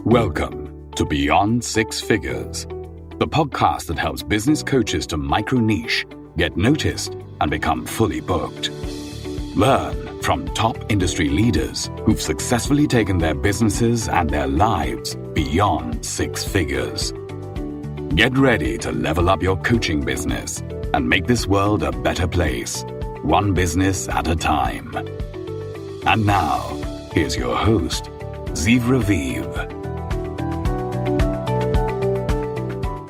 Welcome to Beyond Six Figures, the podcast that helps business coaches to micro-niche, get noticed, and become fully booked. Learn from top industry leaders who've successfully taken their businesses and their lives beyond six figures. Get ready to level up your coaching business and make this world a better place, one business at a time. And now, here's your host, Ziv Raviv.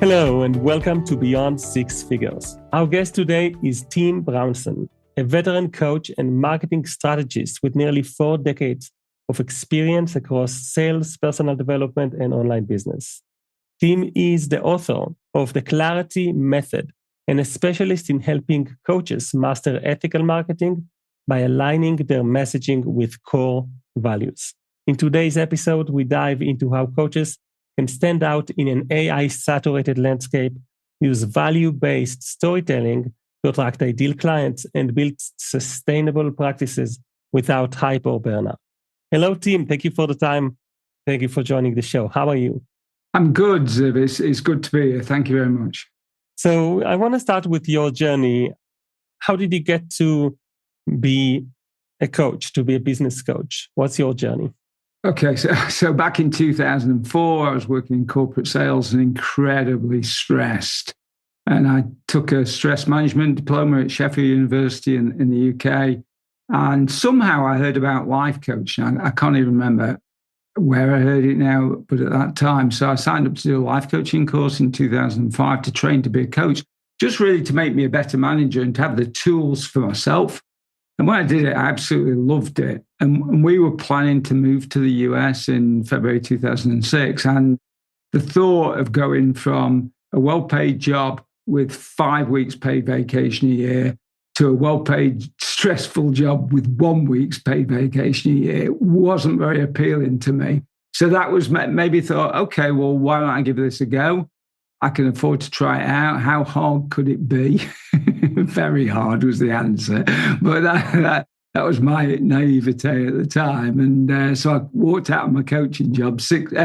Hello and welcome to Beyond Six Figures. Our guest today is Tim Brownson, a veteran coach and marketing strategist with nearly 4 decades of experience across sales, personal development, and online business. Tim is the author of The Clarity Method and a specialist in helping coaches master ethical marketing by aligning their messaging with core values. In today's episode, we dive into how coaches can stand out in an AI-saturated landscape, use value-based storytelling to attract ideal clients, and build sustainable practices without hype or burnout. Hello, Tim. Thank you for the time. Thank you for joining the show. How are you? I'm good, Ziv. It's good to be here. Thank you very much. So I want to start with your journey. How did you get to be a coach, to be a business coach? What's your journey? Okay, so back in 2004, I was working in corporate sales and incredibly stressed. And I took a stress management diploma at Sheffield University in the UK. And somehow I heard about life coaching. I can't even remember where I heard it now, but at that time. So I signed up to do a life coaching course in 2005 to train to be a coach, just really to make me a better manager and to have the tools for myself. And when I did it, I absolutely loved it. And we were planning to move to the US in February 2006. And the thought of going from a well-paid job with 5 weeks paid vacation a year to a well-paid, stressful job with 1 week's paid vacation a year wasn't very appealing to me. So that was maybe thought, okay, well, why don't I give this a go? I can afford to try it out. How hard could it be? Very hard was the answer. But that was my naivete at the time. And so I walked out of my coaching job,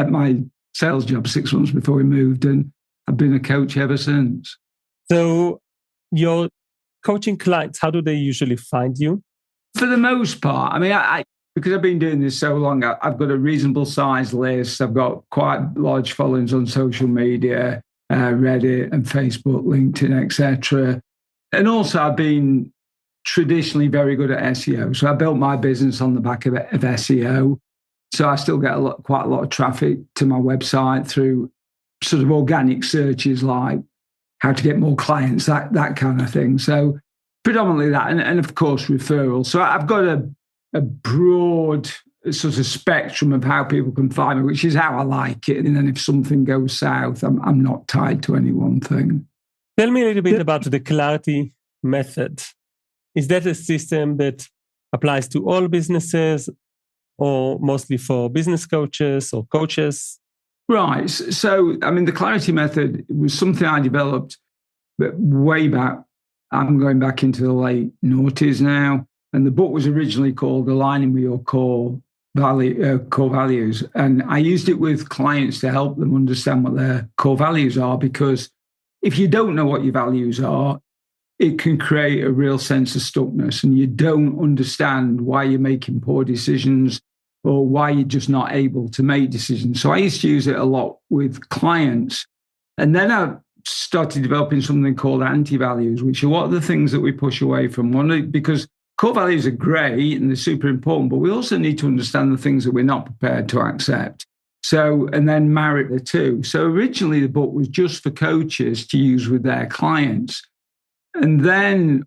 my sales job 6 months before we moved. And I've been a coach ever since. So your coaching clients, how do they usually find you? For the most part, I mean, because I've been doing this so long, I've got a reasonable size list. I've got quite large followings on social media, Reddit and Facebook, LinkedIn, etc. And also I've been traditionally very good at SEO. So I built my business on the back of SEO. So I still get quite a lot of traffic to my website through sort of organic searches like how to get more clients, that kind of thing. So predominantly that, and of course referrals. So I've got a broad sort of spectrum of how people can find me, which is how I like it. And then if something goes south, I'm not tied to any one thing. Tell me a little bit about the Clarity Method. Is that a system that applies to all businesses or mostly for business coaches or coaches? Right. So, I mean, the Clarity Method was something I developed way back. I'm going back into the late noughties now. And the book was originally called Aligning with Your Core Values. And I used it with clients to help them understand what their core values are, because if you don't know what your values are, it can create a real sense of stuckness and you don't understand why you're making poor decisions or why you're just not able to make decisions. So I used to use it a lot with clients. And then I started developing something called anti-values, which are what are the things that we push away from. Because core values are great and they're super important, but we also need to understand the things that we're not prepared to accept. So, and then marry the two. So originally the book was just for coaches to use with their clients. And then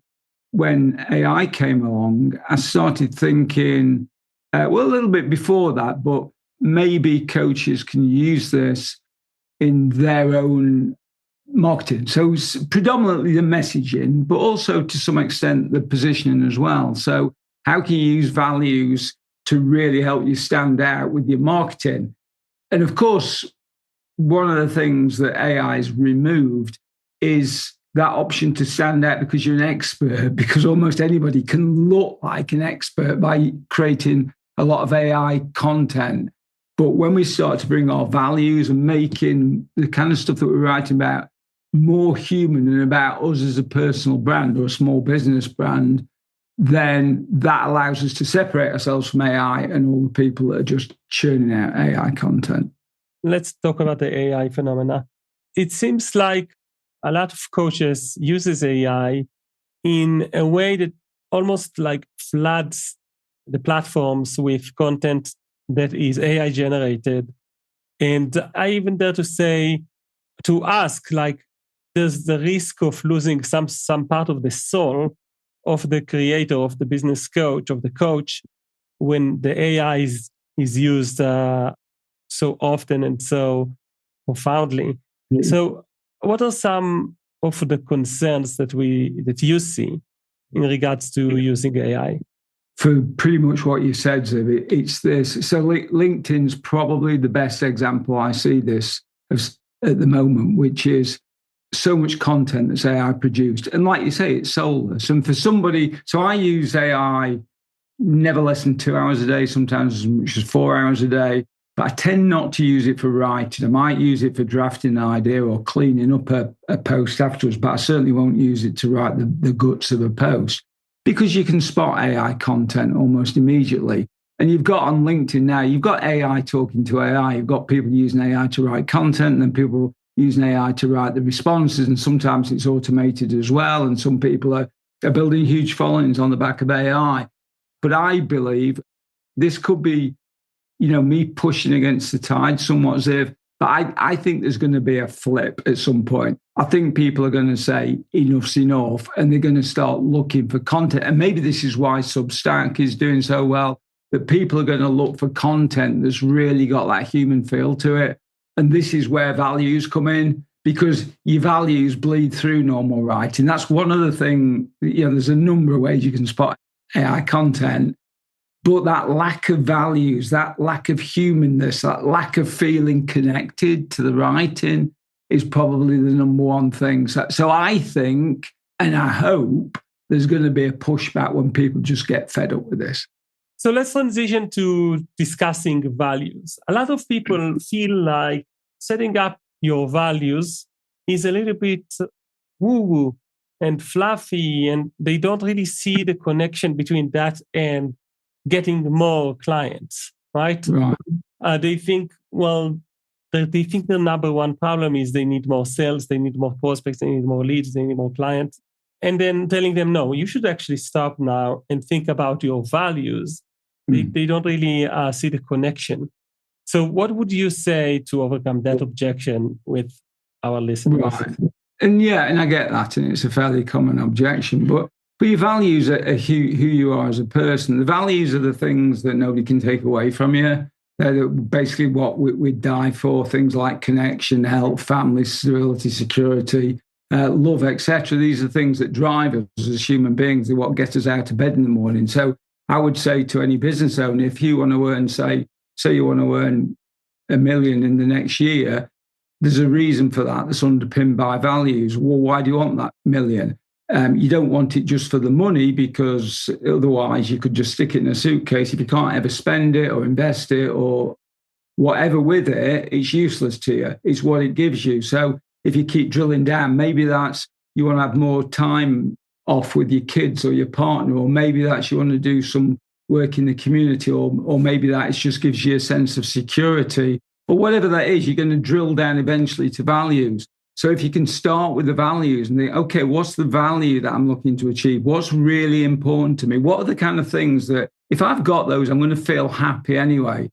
when AI came along, I started thinking, a little bit before that, but maybe coaches can use this in their own marketing. So predominantly the messaging, but also to some extent the positioning as well. So how can you use values to really help you stand out with your marketing? And of course, one of the things that AI has removed is that option to stand out because you're an expert, because almost anybody can look like an expert by creating a lot of AI content. But when we start to bring our values and making the kind of stuff that we're writing about more human and about us as a personal brand or a small business brand, then that allows us to separate ourselves from AI and all the people that are just churning out AI content. Let's talk about the AI phenomena. It seems like a lot of coaches uses AI in a way that almost like floods the platforms with content that is AI generated. And I even dare to say, to ask, like, there's the risk of losing some part of the soul of the creator, of the business coach, of the coach, when the AI is used so often and so profoundly. Mm-hmm. So what are some of the concerns that you see in regards to using AI? For pretty much what you said, Ziv, it's this. So LinkedIn's probably the best example I see this at the moment, which is so much content that's AI produced. And like you say, it's soulless. And for somebody, so I use AI never less than 2 hours a day, sometimes as much as 4 hours a day. But I tend not to use it for writing. I might use it for drafting an idea or cleaning up a post afterwards, but I certainly won't use it to write the guts of a post. Because you can spot AI content almost immediately. And you've got on LinkedIn now, you've got AI talking to AI. You've got people using AI to write content, and then people using AI to write the responses. And sometimes it's automated as well. And some people are building huge followings on the back of AI. But I believe this could be, me pushing against the tide somewhat, Ziv. But I think there's going to be a flip at some point. I think people are going to say enough's enough, and they're going to start looking for content. And maybe this is why Substack is doing so well, that people are going to look for content that's really got that human feel to it. And this is where values come in, because your values bleed through normal writing. That's one other thing. There's a number of ways you can spot AI content. But that lack of values, that lack of humanness, that lack of feeling connected to the writing is probably the number one thing. So I think, and I hope, there's going to be a pushback when people just get fed up with this. So let's transition to discussing values. A lot of people feel like setting up your values is a little bit woo-woo and fluffy, and they don't really see the connection between that and getting more clients, right? They think, they think the number one problem is they need more sales, they need more prospects, they need more leads, they need more clients. And then telling them, no, you should actually stop now and think about your values. They don't really see the connection. So what would you say to overcome that objection with our listeners? Right. And I get that, and it's a fairly common objection, but your values are who you are as a person. The values are the things that nobody can take away from you. They're basically what we die for, things like connection, health, family, stability, security, love, etc. These are things that drive us as human beings. They're what get us out of bed in the morning. So I would say to any business owner, if you want to earn, say you want to earn $1 million in the next year, there's a reason for that that's underpinned by values. Well, why do you want that $1 million? You don't want it just for the money, because otherwise you could just stick it in a suitcase. If you can't ever spend it or invest it or whatever with it, it's useless to you. It's what it gives you. So if you keep drilling down, maybe that's you want to have more time off with your kids or your partner, or maybe that's you want to do some work in the community, or maybe that just gives you a sense of security, or whatever that is. You're going to drill down eventually to values. So if you can start with the values and think, okay, what's the value that I'm looking to achieve? What's really important to me? What are the kind of things that if I've got those, I'm going to feel happy anyway?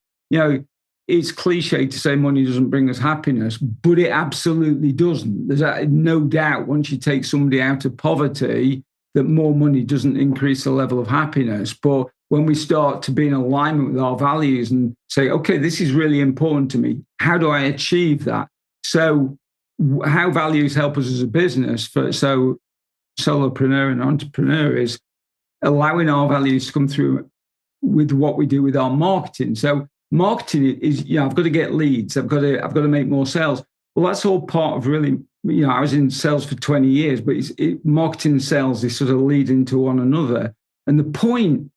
It's cliche to say money doesn't bring us happiness, but it absolutely doesn't. There's no doubt once you take somebody out of poverty that more money doesn't increase the level of happiness. But when we start to be in alignment with our values and say, okay, this is really important to me, how do I achieve that? So how values help us as a business, so solopreneur and entrepreneur, is allowing our values to come through with what we do with our marketing. So marketing is, I've got to get leads. I've got to make more sales. Well, that's all part of really, I was in sales for 20 years, but marketing and sales is sort of leading to one another. And the point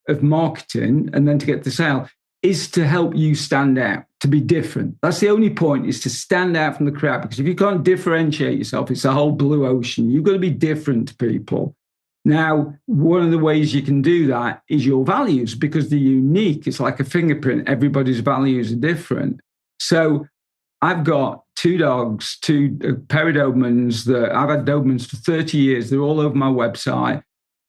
of marketing and then to get the sale is to help you stand out, to be different. That's the only point, is to stand out from the crowd. Because if you can't differentiate yourself, it's a whole blue ocean. You've got to be different to people. Now, one of the ways you can do that is your values, because they're unique. It's like a fingerprint. Everybody's values are different. So I've got 2 dogs, 2 pair of Dobermans that I've had Dobermans for 30 years. They're all over my website.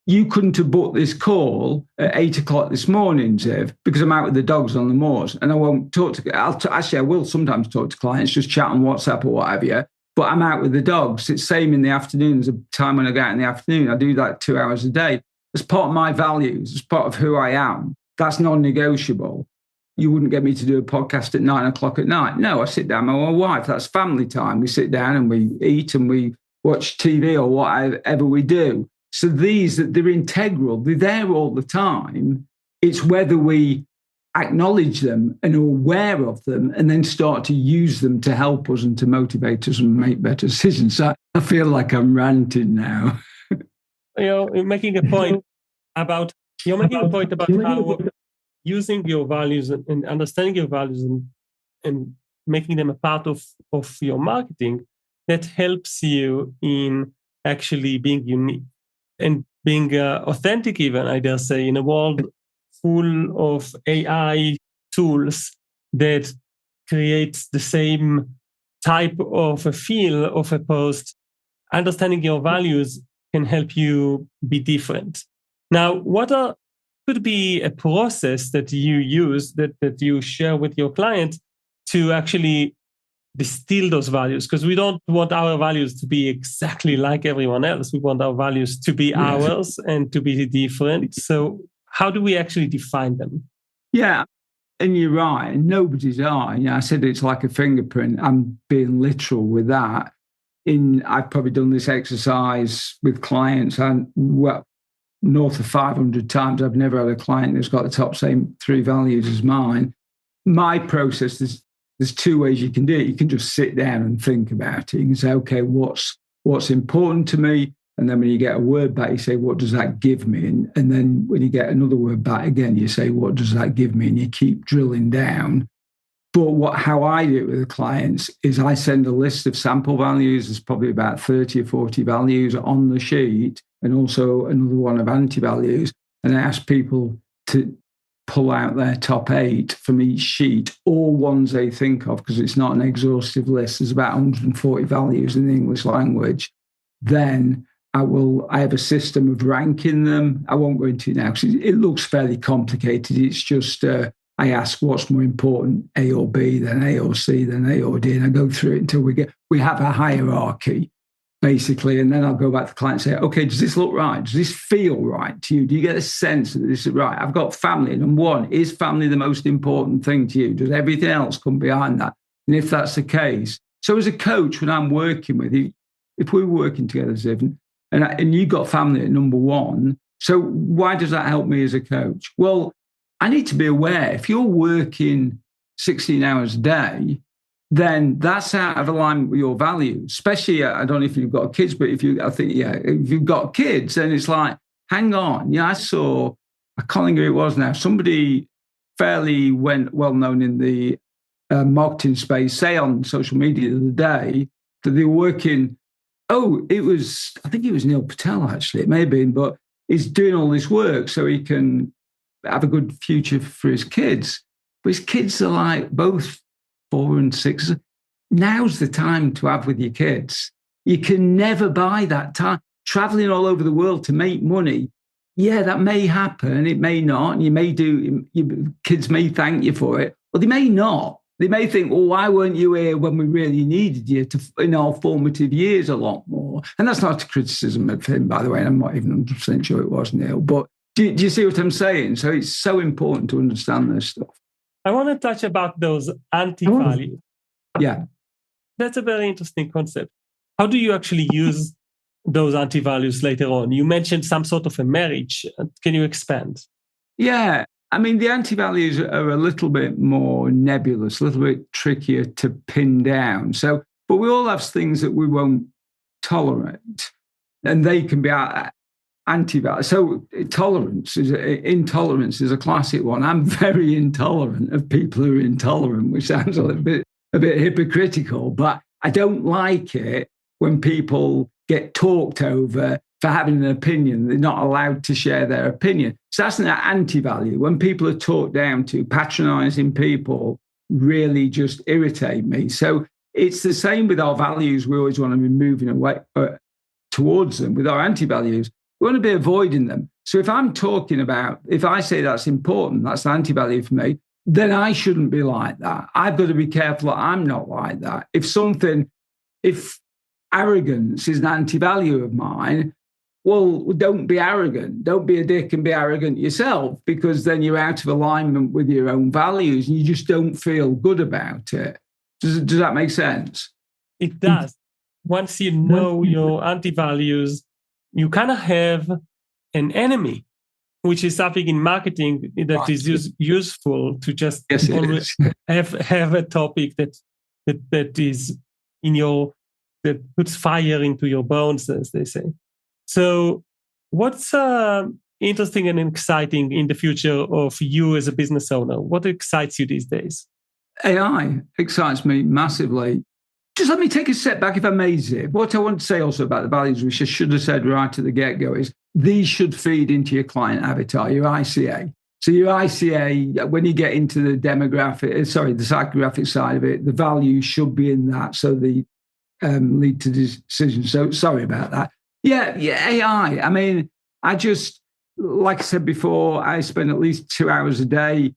You couldn't have booked this call at 8 o'clock this morning, Ziv, because I'm out with the dogs on the moors, and I won't talk to. Actually, I will sometimes talk to clients, just chat on WhatsApp or whatever. But I'm out with the dogs. It's the same in the afternoon. There's a time when I go out in the afternoon. I do like 2 hours a day. It's part of my values. It's part of who I am. That's non-negotiable. You wouldn't get me to do a podcast at 9 o'clock at night. No, I sit down with my wife. That's family time. We sit down and we eat and we watch TV or whatever we do. So they're integral. They're there all the time. It's whether we acknowledge them and are aware of them and then start to use them to help us and to motivate us and make better decisions. So I feel like I'm ranting now. You're making a point about how using your values and understanding your values and making them a part of your marketing, that helps you in actually being unique and being authentic, even, I dare say, in a world full of AI tools that creates the same type of a feel of a post. Understanding your values can help you be different. Now, what could be a process that you use, that you share with your client to actually distill those values? Because we don't want our values to be exactly like everyone else. We want our values to be ours and to be different. So how do we actually define them? Yeah, and you're right. Nobody's are. I said it's like a fingerprint. I'm being literal with that. I've probably done this exercise with clients, and north of 500 times. I've never had a client that's got the top same 3 values as mine. My process, there's 2 ways you can do it. You can just sit down and think about it. You can say, okay, what's important to me? And then when you get a word back, you say, what does that give me? And then when you get another word back again, you say, what does that give me? And you keep drilling down. But how I do it with the clients is I send a list of sample values. There's probably about 30 or 40 values on the sheet, and also another one of anti-values. And I ask people to pull out their top 8 from each sheet, all ones they think of, because it's not an exhaustive list. There's about 140 values in the English language. Then I have a system of ranking them. I won't go into it now because it looks fairly complicated. It's just I ask what's more important, A or B, then A or C, then A or D, and I go through it until we have a hierarchy, basically. And then I'll go back to the client and say, okay, does this look right? Does this feel right to you? Do you get a sense that this is right? I've got family. Number 1, is family the most important thing to you? Does everything else come behind that? And if that's the case, so as a coach, when I'm working with you, if we were working together, Ziv, and you got family at number 1, so why does that help me as a coach? Well, I need to be aware, if you're working 16 hours a day, then that's out of alignment with your values. Especially, I don't know if you've got kids, but if you've got kids, then it's like, hang on. I saw, I can't think who it was now, somebody fairly well known in the marketing space, say on social media the other day, that they were working. I think it was Neil Patel, actually. It may have been, but he's doing all this work so he can have a good future for his kids. But his kids are like both 4 and 6. Now's the time to have with your kids. You can never buy that time. Traveling all over the world to make money, yeah, that may happen. It may not. And your kids may thank you for it, or they may not. They may think, well, why weren't you here when we really needed you in our formative years a lot more? And that's not a criticism of him, by the way. And I'm not even 100% sure it was, Neil. But do you see what I'm saying? So it's so important to understand this stuff. I want to touch about those anti-values. Yeah. That's a very interesting concept. How do you actually use those anti-values later on? You mentioned some sort of a marriage. Can you expand? Yeah. I mean, the anti-values are a little bit more nebulous, a little bit trickier to pin down. So, but we all have things that we won't tolerate. And they can be, I anti-value. So intolerance is a classic one. I'm very intolerant of people who are intolerant, which sounds a bit hypocritical, but I don't like it when people get talked over for having an opinion. They're not allowed to share their opinion. So that's an anti-value. When people are talked down to, patronizing people really just irritate me. So it's the same with our values. We always want to be moving away towards them. With our anti-values, we want to be avoiding them. So if I say that's important, that's an anti-value for me, then I shouldn't be like that. I've got to be careful that I'm not like that. If arrogance is an anti-value of mine, well, don't be arrogant. Don't be a dick and be arrogant yourself, because then you're out of alignment with your own values and you just don't feel good about it. Does that make sense? It does. Once you know your anti-values, you kind of have an enemy, which is something in marketing that is useful to just always have a topic that is in that puts fire into your bones, as they say. So what's interesting and exciting in the future of you as a business owner? What excites you these days? AI excites me massively. Just let me take a step back, if I may, Ziv. What I want to say also about the values, which I should have said right at the get-go, is these should feed into your client avatar, your ICA. So your ICA, when you get into the the psychographic side of it, the values should be in that, so they lead to decisions. So sorry about that. Yeah, AI. I mean, like I said before, I spend at least 2 hours a day,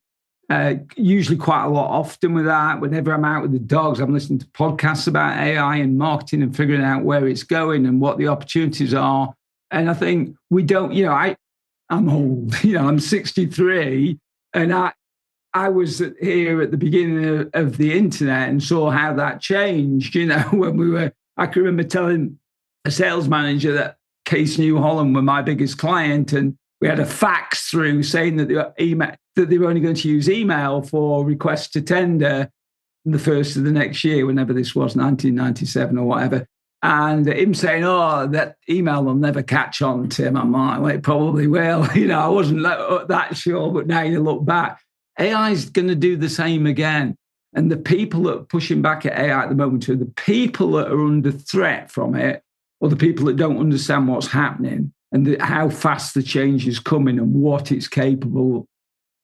usually quite a lot often with that. Whenever I'm out with the dogs, I'm listening to podcasts about AI and marketing and figuring out where it's going and what the opportunities are. And I think we don't, I'm old, I'm 63, and I was here at the beginning of the internet and saw how that changed, when I can remember telling a sales manager that Case New Holland were my biggest client, and we had a fax through saying that they were only going to use email for requests to tender in the first of the next year, whenever this was, 1997 or whatever. And him saying, "Oh, that email will never catch on, Tim." I'm like, "Well, it probably will." I wasn't that sure, but now you look back, AI is going to do the same again. And the people that are pushing back at AI at the moment are the people that are under threat from it, or the people that don't understand what's happening and how fast the change is coming and what it's capable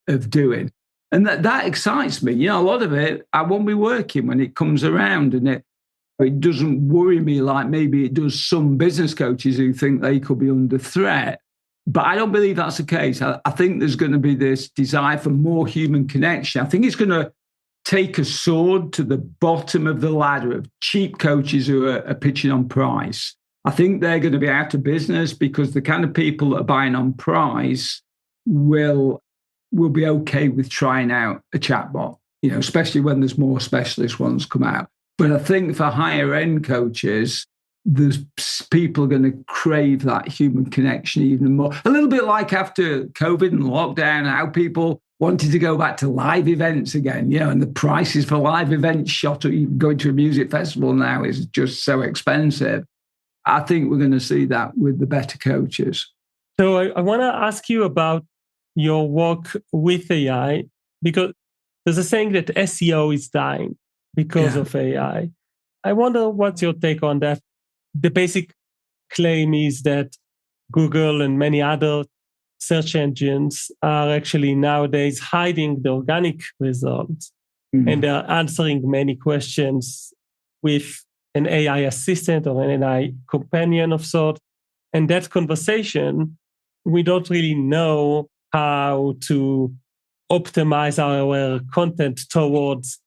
of doing. And that excites me. A lot of it, I won't be working when it comes around, and it doesn't worry me like maybe it does some business coaches who think they could be under threat. But I don't believe that's the case. I think there's going to be this desire for more human connection. I think it's going to take a sword to the bottom of the ladder of cheap coaches who are pitching on price. I think they're going to be out of business, because the kind of people that are buying on price will be okay with trying out a chatbot, especially when there's more specialist ones come out. But I think for higher end coaches, there's people are going to crave that human connection even more. A little bit like after COVID and lockdown, how people wanted to go back to live events again, and the prices for live events shot up. Going to a music festival now is just so expensive. I think we're going to see that with the better coaches. So I want to ask you about your work with AI, because there's a saying that SEO is dying because of AI. I wonder what's your take on that. The basic claim is that Google and many other search engines are actually nowadays hiding the organic results, and they're answering many questions with an AI assistant or an AI companion of sort. And that conversation, we don't really know how to optimize our content towards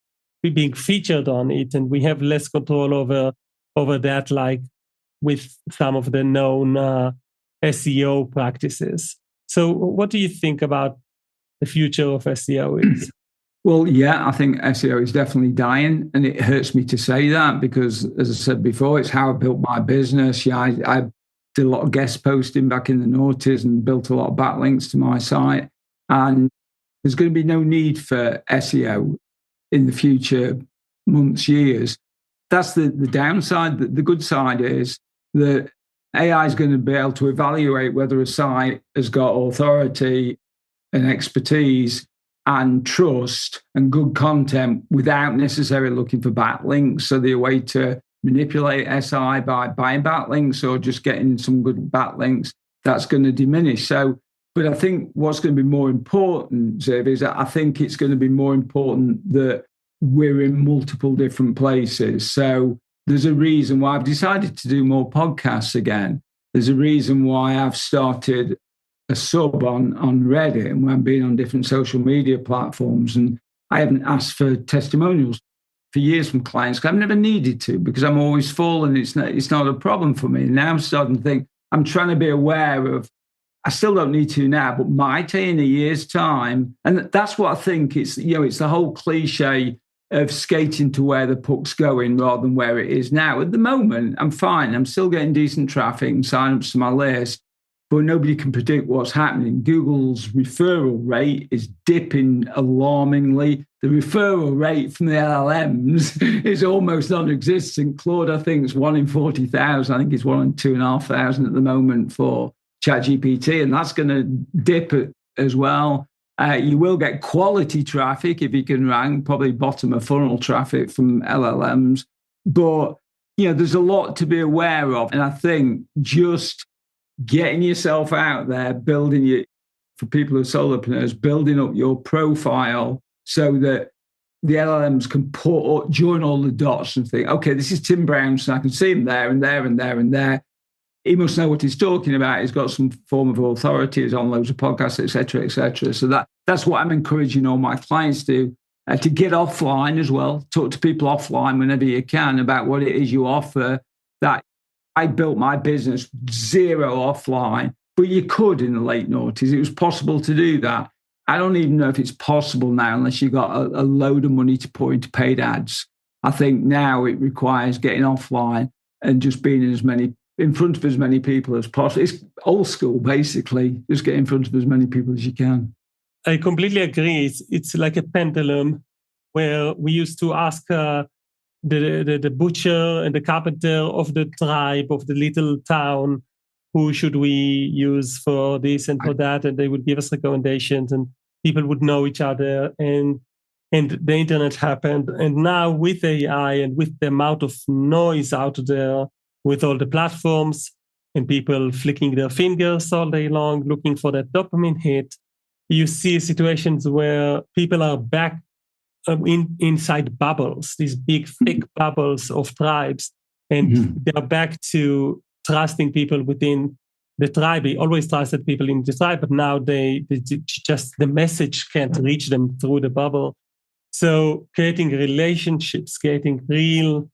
being featured on it. And we have less control over that, like with some of the known SEO practices. So what do you think about the future of SEO is? Well, yeah, I think SEO is definitely dying, and it hurts me to say that because, as I said before, it's how I built my business. Yeah, I did a lot of guest posting back in the noughties and built a lot of backlinks to my site. And there's going to be no need for SEO in the future months, years. That's the downside. The good side is that AI is going to be able to evaluate whether a site has got authority and expertise and trust and good content without necessarily looking for backlinks. So the way to manipulate SI by buying backlinks or just getting some good backlinks, that's going to diminish. So, but I think what's going to be more important, Ziv, is that I think it's going to be more important that we're in multiple different places. So there's a reason why I've decided to do more podcasts again. There's a reason why I've started a sub on Reddit and when I'm being on different social media platforms. And I haven't asked for testimonials for years from clients because I've never needed to because I'm always full and it's not a problem for me. Now I'm starting to think, I'm trying to be aware of, I still don't need to now, but might in a year's time. And that's what I think it's the whole cliche of skating to where the puck's going rather than where it is now. At the moment, I'm fine. I'm still getting decent traffic and sign-ups to my list, but nobody can predict what's happening. Google's referral rate is dipping alarmingly. The referral rate from the LLMs is almost non-existent. Claude, I think, is 1 in 40,000. I think it's 1 in 2,500 at the moment for ChatGPT, and that's going to dip as well. You will get quality traffic if you can rank, probably bottom of funnel traffic from LLMs. But, there's a lot to be aware of. And I think just getting yourself out there, for people who are solopreneurs, building up your profile so that the LLMs can join all the dots and think, okay, this is Tim Brownson. I can see him there and there and there and there. He must know what he's talking about. He's got some form of authority. He's on loads of podcasts, et cetera, et cetera. So that's what I'm encouraging all my clients to get offline as well. Talk to people offline whenever you can about what it is you offer. That I built my business zero offline, but you could in the late noughties. It was possible to do that. I don't even know if it's possible now unless you've got a load of money to pour into paid ads. I think now it requires getting offline and just being in front of as many people as possible. It's old school, basically. Just get in front of as many people as you can. I completely agree. It's like a pendulum where we used to ask the butcher and the carpenter of the tribe, of the little town, who should we use for this and for that? And they would give us recommendations and people would know each other. And the internet happened. And now with AI and with the amount of noise out there, with all the platforms and people flicking their fingers all day long, looking for that dopamine hit, you see situations where people are back inside bubbles, these big thick bubbles of tribes, and they're back to trusting people within the tribe. They always trusted people in the tribe, but now they just, the message can't reach them through the bubble. So creating relationships, creating real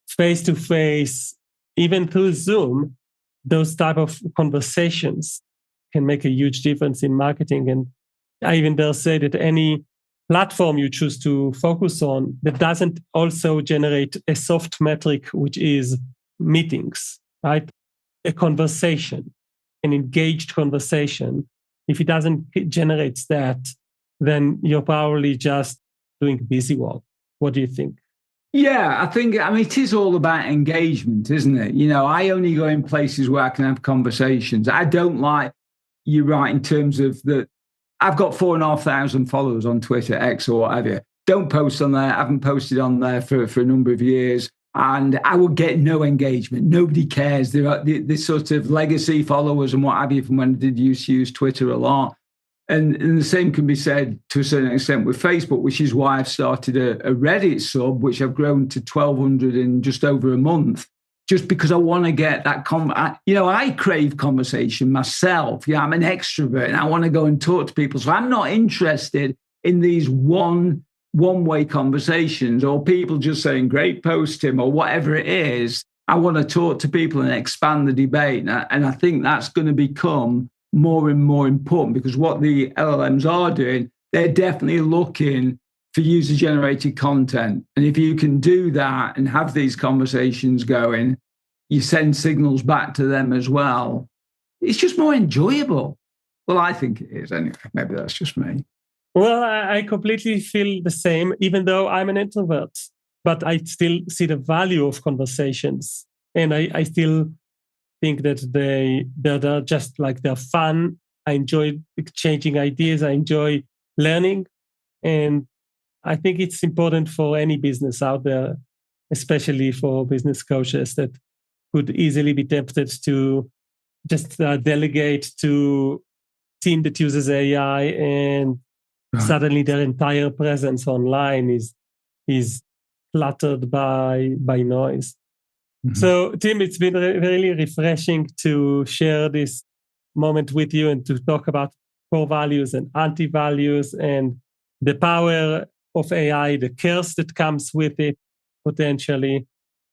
face-to-face, even through Zoom, those type of conversations can make a huge difference in marketing. And I even dare say that any platform you choose to focus on that doesn't also generate a soft metric, which is meetings, right? A conversation, an engaged conversation. If it doesn't generate that, then you're probably just doing busy work. What do you think? Yeah, I mean, it is all about engagement, isn't it? I only go in places where I can have conversations. I don't like, you're right, in terms of that. I've got 4,500 followers on Twitter, X or whatever. Don't post on there. I haven't posted on there for a number of years. And I will get no engagement. Nobody cares. There are this sort of legacy followers and what have you from when I did use Twitter a lot. And the same can be said to a certain extent with Facebook, which is why I've started a Reddit sub, which I've grown to 1,200 in just over a month, just because I want to get that. I crave conversation myself. I'm an extrovert and I want to go and talk to people. So I'm not interested in these one-way conversations or people just saying, great post, Tim, or whatever it is. I want to talk to people and expand the debate. And I think that's going to become more and more important because what the LLMs are doing, they're definitely looking for user-generated content. And if you can do that and have these conversations going, you send signals back to them as well. It's just more enjoyable. Well, I think it is anyway. Maybe that's just me. Well, I completely feel the same, even though I'm an introvert. But I still see the value of conversations. And I still think that they're just like they're fun. I enjoy exchanging ideas. I enjoy learning. And I think it's important for any business out there, especially for business coaches that could easily be tempted to just delegate to team that uses AI, and suddenly their entire presence online is cluttered by noise. Mm-hmm. So, Tim, it's been really refreshing to share this moment with you and to talk about core values and anti-values and the power of AI, the curse that comes with it potentially.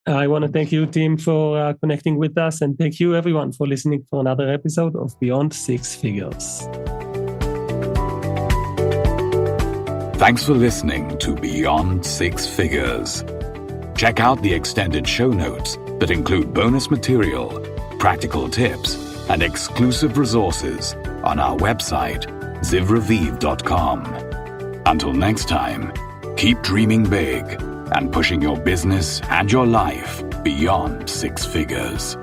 I want to thank you, Tim, for connecting with us, and thank you, everyone, for listening for another episode of Beyond Six Figures. Thanks for listening to Beyond Six Figures. Check out the extended show notes that include bonus material, practical tips, and exclusive resources on our website, zivraviv.com. Until next time, keep dreaming big and pushing your business and your life beyond six figures.